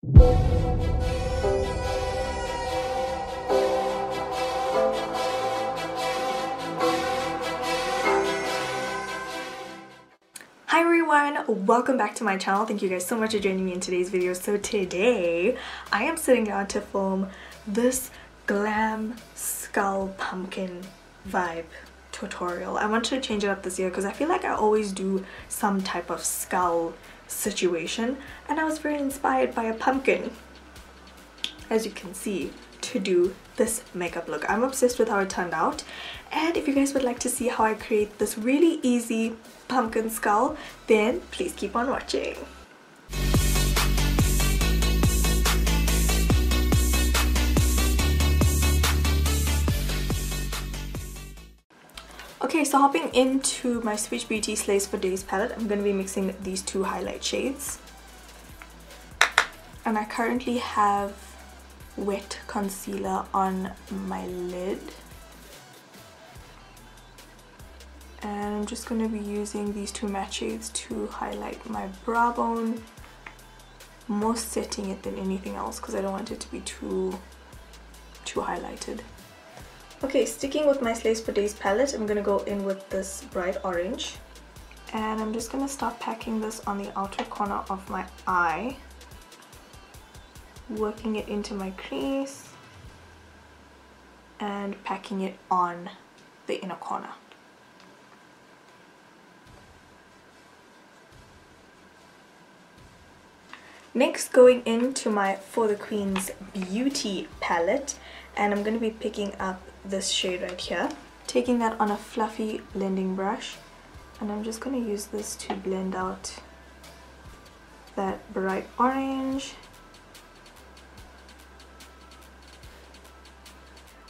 Hi everyone, welcome back to my channel. Thank you guys so much for joining me in today's video. So today I am sitting down to film this glam skull pumpkin vibe tutorial. I wanted to change it up this year because I feel like I always do some type of skull situation, and I was very inspired by a pumpkin, as you can see, to do this makeup look. I'm obsessed with how it turned out, and if you guys would like to see how I create this really easy pumpkin skull, then please keep on watching. Okay, so hopping into my Switch Beauty Slays for Days palette, I'm going to be mixing these two highlight shades. And I currently have wet concealer on my lid. And I'm just going to be using these two matte shades to highlight my brow bone. More setting it than anything else because I don't want it to be too highlighted. Okay, sticking with my Slays for Days palette, I'm going to go in with this bright orange. And I'm just going to start packing this on the outer corner of my eye. Working it into my crease. And packing it on the inner corner. Next, going into my For the Queen's Beauty palette, and I'm going to be picking up this shade right here, taking that on a fluffy blending brush, and I'm just going to use this to blend out that bright orange.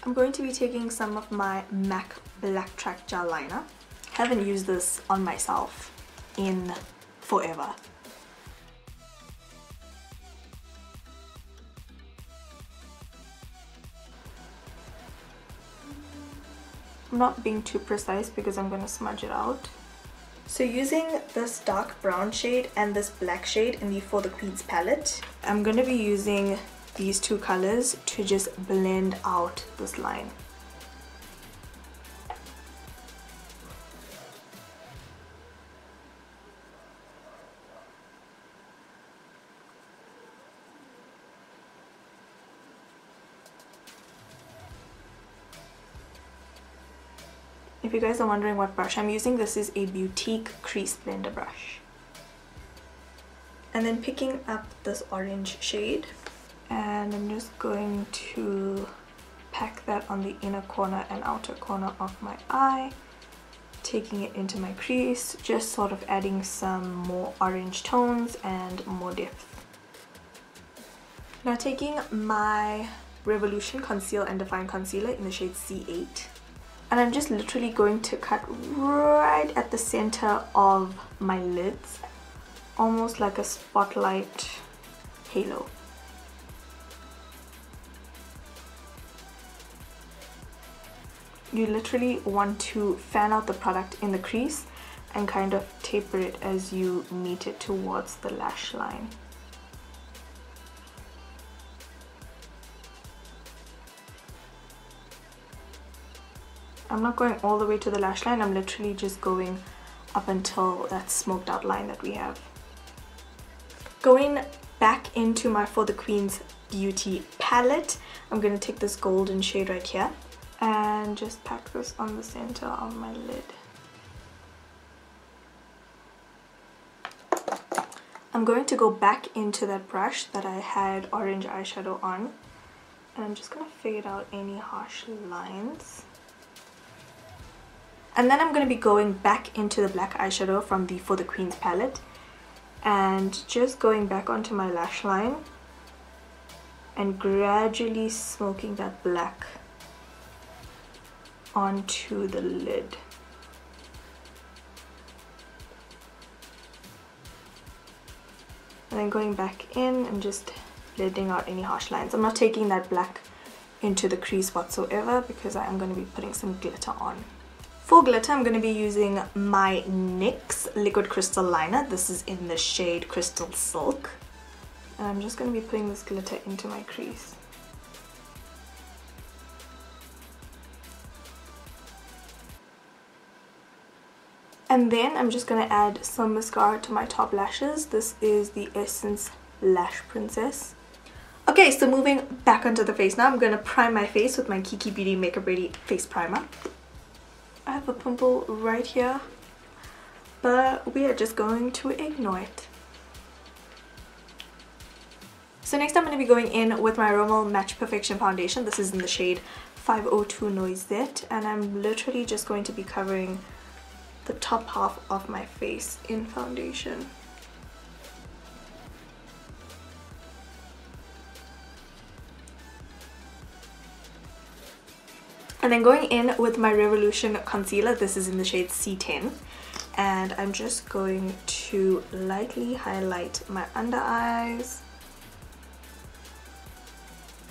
I'm going to be taking some of my MAC Black Track Gel Liner. Haven't used this on myself in forever. I'm not being too precise because I'm going to smudge it out. So using this dark brown shade and this black shade in the For the Queen's palette, I'm going to be using these two colors to just blend out this line. If you guys are wondering what brush I'm using, this is a Boutique Crease Blender brush. And then picking up this orange shade, and I'm just going to pack that on the inner corner and outer corner of my eye, taking it into my crease, just sort of adding some more orange tones and more depth. Now taking my Revolution Conceal and Define Concealer in the shade C8, and I'm just literally going to cut right at the center of my lids, almost like a spotlight halo. You literally want to fan out the product in the crease and kind of taper it as you meet it towards the lash line. I'm not going all the way to the lash line, I'm literally just going up until that smoked out line that we have. Going back into my For the Queen's Beauty palette, I'm going to take this golden shade right here and just pack this on the center of my lid. I'm going to go back into that brush that I had orange eyeshadow on, and I'm just going to fade out any harsh lines. And then I'm going to be going back into the black eyeshadow from the For the Queen's palette and just going back onto my lash line and gradually smoking that black onto the lid. And then going back in and just blending out any harsh lines. I'm not taking that black into the crease whatsoever because I am going to be putting some glitter on. For glitter, I'm going to be using my NYX Liquid Crystal Liner. This is in the shade Crystal Silk. And I'm just going to be putting this glitter into my crease. And then I'm just going to add some mascara to my top lashes. This is the Essence Lash Princess. Okay, so moving back onto the face now, I'm going to prime my face with my Kiki Beauty Makeup Ready Face Primer. I have a pimple right here, but we are just going to ignore it. So next I'm going to be going in with my Rimmel Match Perfection Foundation. This is in the shade 502 Noisette, and I'm literally just going to be covering the top half of my face in foundation. And then going in with my Revolution Concealer. This is in the shade C10. And I'm just going to lightly highlight my under eyes,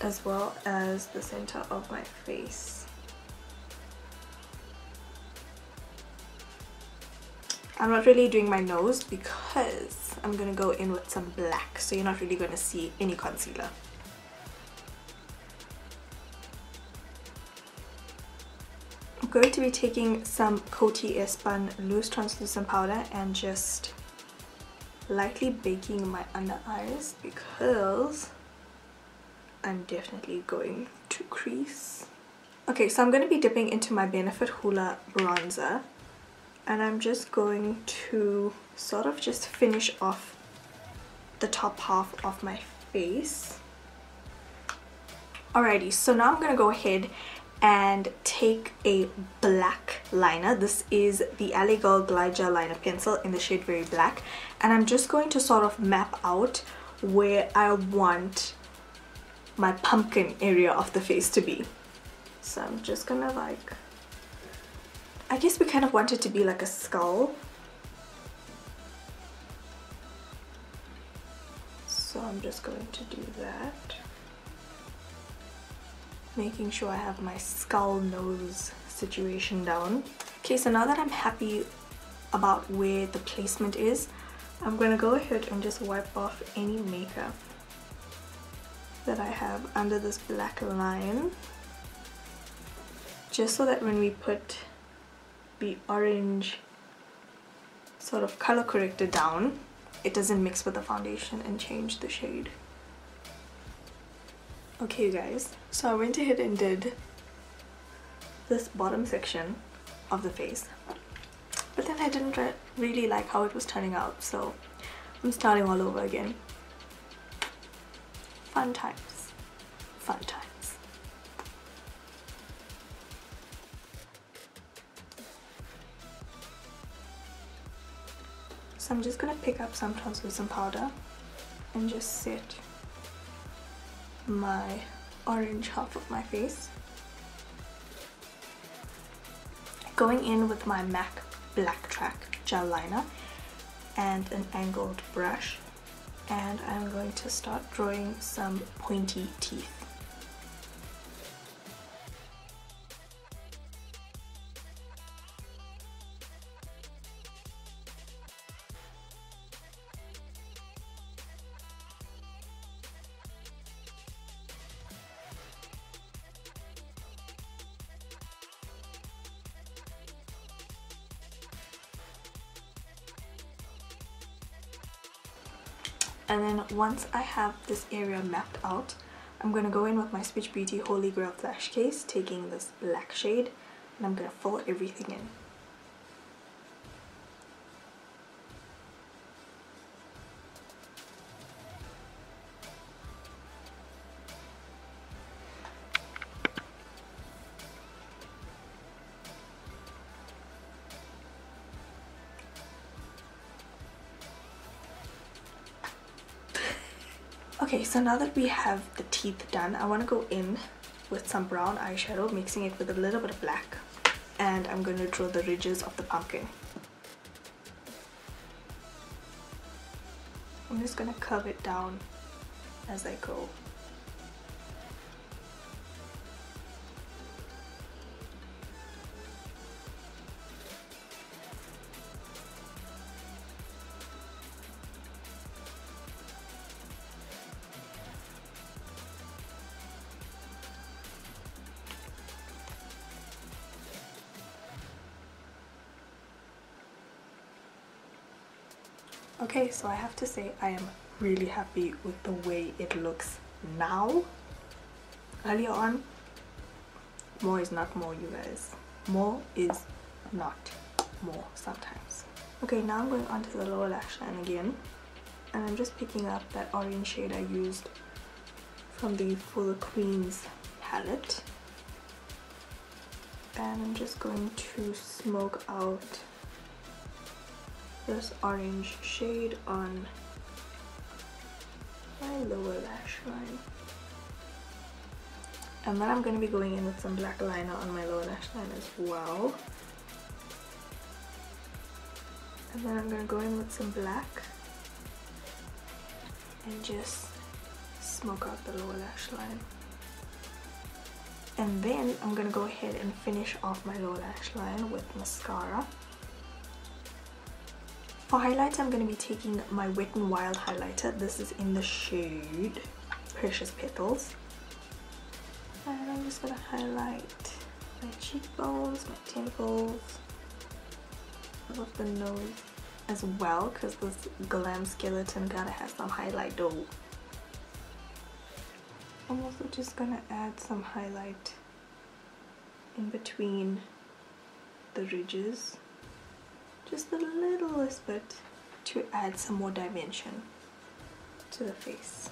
as well as the center of my face. I'm not really doing my nose because I'm going to go in with some black, so you're not really going to see any concealer. I'm going to be taking some Coty Airspun Loose Translucent Powder and just lightly baking my under eyes because I'm definitely going to crease. Okay, so I'm going to be dipping into my Benefit Hoola bronzer, and I'm just going to sort of just finish off the top half of my face. Alrighty, so now I'm going to go ahead and take a black liner. This is the LA Girl Glide Gel Liner Pencil in the shade Very Black, and I'm just going to sort of map out where I want my pumpkin area of the face to be. So I'm just gonna like, I guess we kind of want it to be like a skull. So I'm just going to do that, making sure I have my skull nose situation down. Okay, so now that I'm happy about where the placement is, I'm gonna go ahead and just wipe off any makeup that I have under this black line, just so that when we put the orange sort of color corrector down, it doesn't mix with the foundation and change the shade. Okay you guys, so I went ahead and did this bottom section of the face, but then I didn't really like how it was turning out, so I'm starting all over again. Fun times, fun times. So I'm just gonna pick up some translucent powder and just set my orange half of my face. Going in with my MAC Black Track gel liner and an angled brush, and I'm going to start drawing some pointy teeth. And then once I have this area mapped out, I'm going to go in with my Switch Beauty Holy Grail Flash Case, taking this black shade, and I'm going to fill everything in. Okay, so now that we have the teeth done, I want to go in with some brown eyeshadow, mixing it with a little bit of black, and I'm going to draw the ridges of the pumpkin. I'm just going to curve it down as I go. Okay, so I have to say I am really happy with the way it looks now. Earlier on, more is not more, you guys. More is not more sometimes. Okay, now I'm going on to the lower lash line again, and I'm just picking up that orange shade I used from the Full Queens palette, and I'm just going to smoke out this orange shade on my lower lash line. And then I'm going to be going in with some black liner on my lower lash line as well. And then I'm going to go in with some black and just smoke out the lower lash line. And then I'm going to go ahead and finish off my lower lash line with mascara. For highlights, I'm going to be taking my Wet n Wild highlighter. This is in the shade Precious Petals. And I'm just going to highlight my cheekbones, my temples, above the nose as well, because this glam skeleton gotta have some highlight though. I'm also just going to add some highlight in between the ridges. Just the littlest bit to add some more dimension to the face.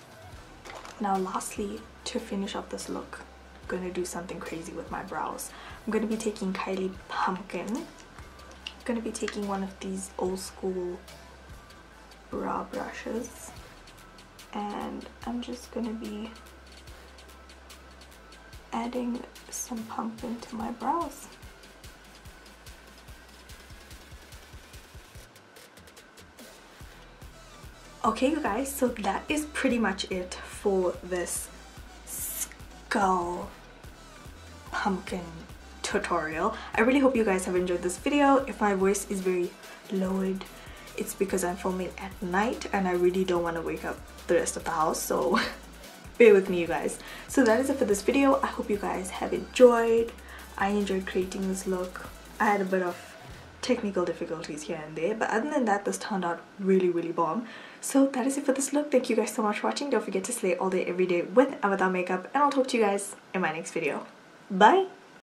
Now lastly, to finish off this look, I'm going to do something crazy with my brows. I'm going to be taking Kylie Pumpkin. I'm going to be taking one of these old school brow brushes, and I'm just going to be adding some pumpkin to my brows. Okay you guys, so that is pretty much it for this skull pumpkin tutorial. I really hope you guys have enjoyed this video. If my voice is very lowered, it's because I'm filming at night and I really don't want to wake up the rest of the house, so bear with me you guys. So that is it for this video. I hope you guys have enjoyed. I enjoyed creating this look. I had a bit of technical difficulties here and there, but other than that, this turned out really bomb. So that is it for this look. Thank you guys so much for watching. Don't forget to slay all day every day with and without makeup, and I'll talk to you guys in my next video. Bye.